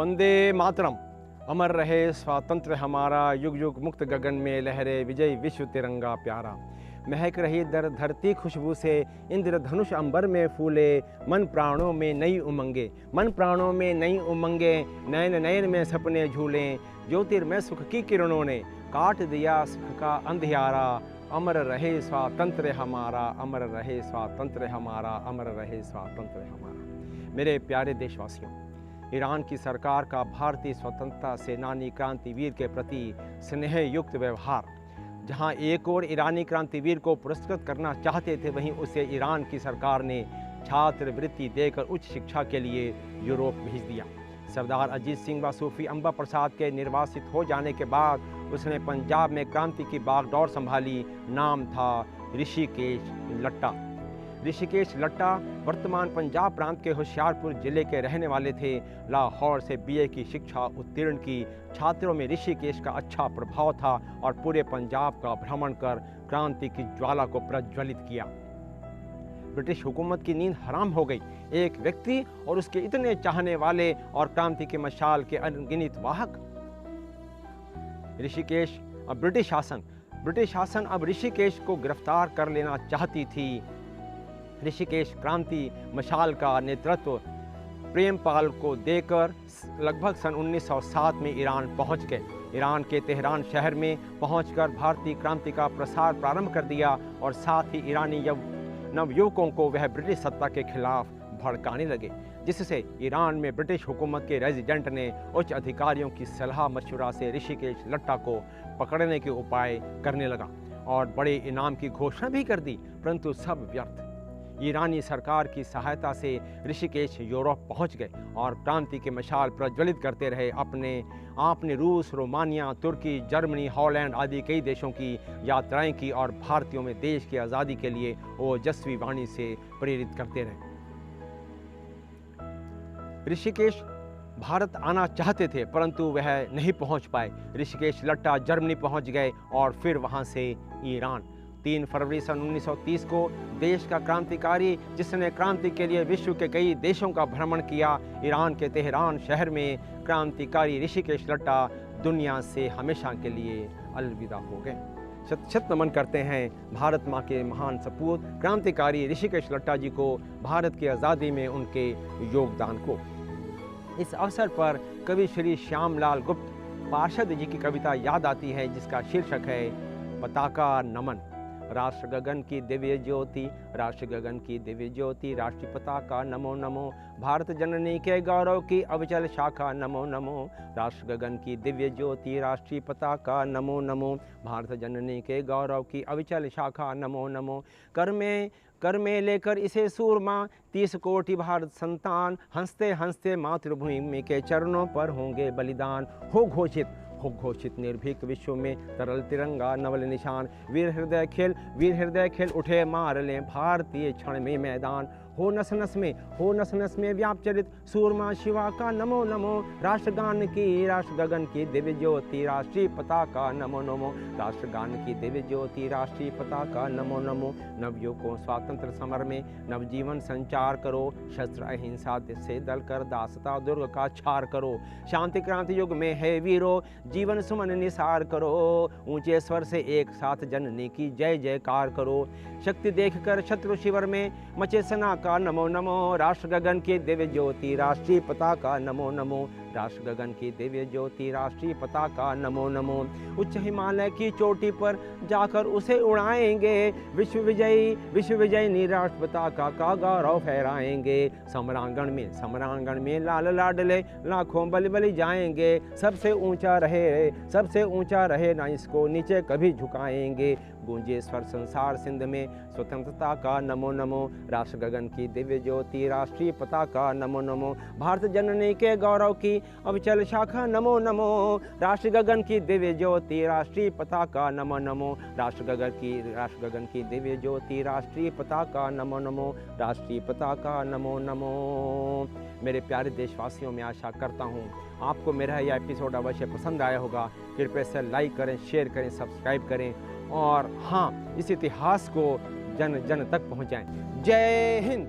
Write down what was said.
वंदे मातरम। अमर रहे स्वातंत्र हमारा, युग युग मुक्त गगन में लहरे विजय विश्व तिरंगा प्यारा। महक रही धरती खुशबू से, इंद्रधनुष अंबर में फूले, मन प्राणों में नई उमंगे, मन प्राणों में नई उमंगे, नयन नयन में सपने झूले, ज्योतिर्मय सुख की किरणों ने काट दिया सुख का अंधियारा। अमर रहे स्वातंत्र हमारा, अमर रहे स्वातंत्र हमारा, अमर रहे स्वातंत्र हमारा। मेरे प्यारे देशवासियों, ईरान की सरकार का भारतीय स्वतंत्रता सेनानी क्रांतिवीर के प्रति स्नेह युक्त व्यवहार, जहां एक और ईरानी क्रांतिवीर को पुरस्कृत करना चाहते थे, वहीं उसे ईरान की सरकार ने छात्रवृत्ति देकर उच्च शिक्षा के लिए यूरोप भेज दिया। सरदार अजीत सिंह व सूफी अम्बा प्रसाद के निर्वासित हो जाने के बाद उसने पंजाब में क्रांति की बागडोर संभाली। नाम था ऋषिकेश लट्टा। ऋषिकेश लट्टा वर्तमान पंजाब प्रांत के होशियारपुर जिले के रहने वाले थे। लाहौर से बीए की शिक्षा उत्तीर्ण की। छात्रों में ऋषिकेश का अच्छा प्रभाव था और पूरे पंजाब का भ्रमण कर क्रांति की ज्वाला को प्रज्वलित किया। ब्रिटिश हुकूमत की नींद हराम हो गई। एक व्यक्ति और उसके इतने चाहने वाले और क्रांति के मशाल के अनगिनत वाहक। ऋषिकेश ब्रिटिश शासन अब ऋषिकेश को गिरफ्तार कर लेना चाहती थी। ऋषिकेश क्रांति मशाल का नेतृत्व प्रेमपाल को देकर लगभग सन 1907 में ईरान पहुंच गए। ईरान के तेहरान शहर में पहुंचकर भारतीय क्रांति का प्रसार प्रारंभ कर दिया और साथ ही ईरानी नवयुवकों को वह ब्रिटिश सत्ता के खिलाफ भड़काने लगे, जिससे ईरान में ब्रिटिश हुकूमत के रेजिडेंट ने उच्च अधिकारियों की सलाह मशवरा से ऋषिकेश लट्टा को पकड़ने के उपाय करने लगा और बड़े इनाम की घोषणा भी कर दी, परंतु सब व्यर्थ। ईरानी सरकार की सहायता से ऋषिकेश यूरोप पहुंच गए और क्रांति के मशाल प्रज्वलित करते रहे। आपने रूस, रोमानिया, तुर्की, जर्मनी, हॉलैंड आदि कई देशों की यात्राएं की और भारतीयों में देश की आज़ादी के लिए ओजस्वी वाणी से प्रेरित करते रहे। ऋषिकेश भारत आना चाहते थे, परंतु वह नहीं पहुंच पाए। ऋषिकेश लट्टा जर्मनी पहुंच गए और फिर वहां से ईरान। 3 फरवरी सन 1930 को देश का क्रांतिकारी, जिसने क्रांति के लिए विश्व के कई देशों का भ्रमण किया, ईरान के तेहरान शहर में क्रांतिकारी ऋषिकेश लट्टा दुनिया से हमेशा के लिए अलविदा हो गए। शत शत नमन करते हैं भारत माँ के महान सपूत क्रांतिकारी ऋषिकेश लट्टा जी को, भारत की आज़ादी में उनके योगदान को। इस अवसर पर कवि श्री श्यामलाल गुप्त पार्षद जी की कविता याद आती है, जिसका शीर्षक है पताका नमन। राष्ट्र गगन की दिव्य ज्योति, राष्ट्र गगन की दिव्य ज्योति, राष्ट्रीय पताका नमो नमो, भारत जननी के गौरव की अविचल शाखा नमो नमो। राष्ट्र गगन की दिव्य ज्योति, राष्ट्रीय पताका नमो नमो, भारत जननी के गौरव की अविचल शाखा नमो नमो। कर में लेकर इसे सूरमा, 30 कोटि भारत संतान, हंसते हंसते मातृभूमि के चरणों पर होंगे बलिदान। हो घोषित निर्भीक विश्व में तरल तिरंगा नवल निशान, वीर हृदय खेल उठे मार लें भारतीय क्षण में मैदान। हो नस नस में व्यापचरित सूरमा शिवा का नमो नमो, राष्ट्रगान की राष्ट्र गगन की दिव्य ज्योति, राष्ट्रीय पताका नमो नमो, राष्ट्रगान की दिव्य ज्योति, राष्ट्रीय पताका नमो नमो। नवयुवकों स्वातंत्र समर में नवजीवन संचार करो, शस्त्र अहिंसा से दल कर दासता दुर्ग का छार करो। शांति क्रांति युग में है वीरो, जीवन सुमन निसार करो, ऊंचे स्वर से एक साथ जननी की जय जयकार करो। शक्ति देखकर शत्रु शिविर में मचे सना का नमो नमो, राष्ट्र गगन की दिव्य ज्योति, राष्ट्रीय पताका नमो नमो, राष्ट्र गगन की दिव्य ज्योति, राष्ट्रीय पताका नमो नमो। उच्च हिमालय की चोटी पर जाकर उसे उड़ाएंगे, विश्व विजयी राष्ट्र पताका का गौरव फहराएंगे। समरांगण में लाल लाडले लाखों बलि जाएंगे, सबसे ऊंचा रहे ना इसको नीचे कभी झुकाएंगे। गूंजे स्वर संसार सिंध में स्वतंत्रता का नमो नमो, राष्ट्र गगन की दिव्य ज्योति, राष्ट्रीय पताका नमो नमो, भारत जननी के गौरव की अविचल शाखा नमो नमो। राष्ट्र गगन की दिव्य ज्योति, राष्ट्रीय पताका नमो नमो, राष्ट्र गगन की दिव्य ज्योति, राष्ट्रीय पताका नमो नमो, राष्ट्रीय पताका नमो नमो। मेरे प्यारे देशवासियों, मैं आशा करता हूँ आपको मेरा यह एपिसोड अवश्य पसंद आया होगा। कृपया से लाइक करें, शेयर करें, सब्सक्राइब करें और हाँ, इस इतिहास को जन जन तक पहुँचाएं। जय हिंद।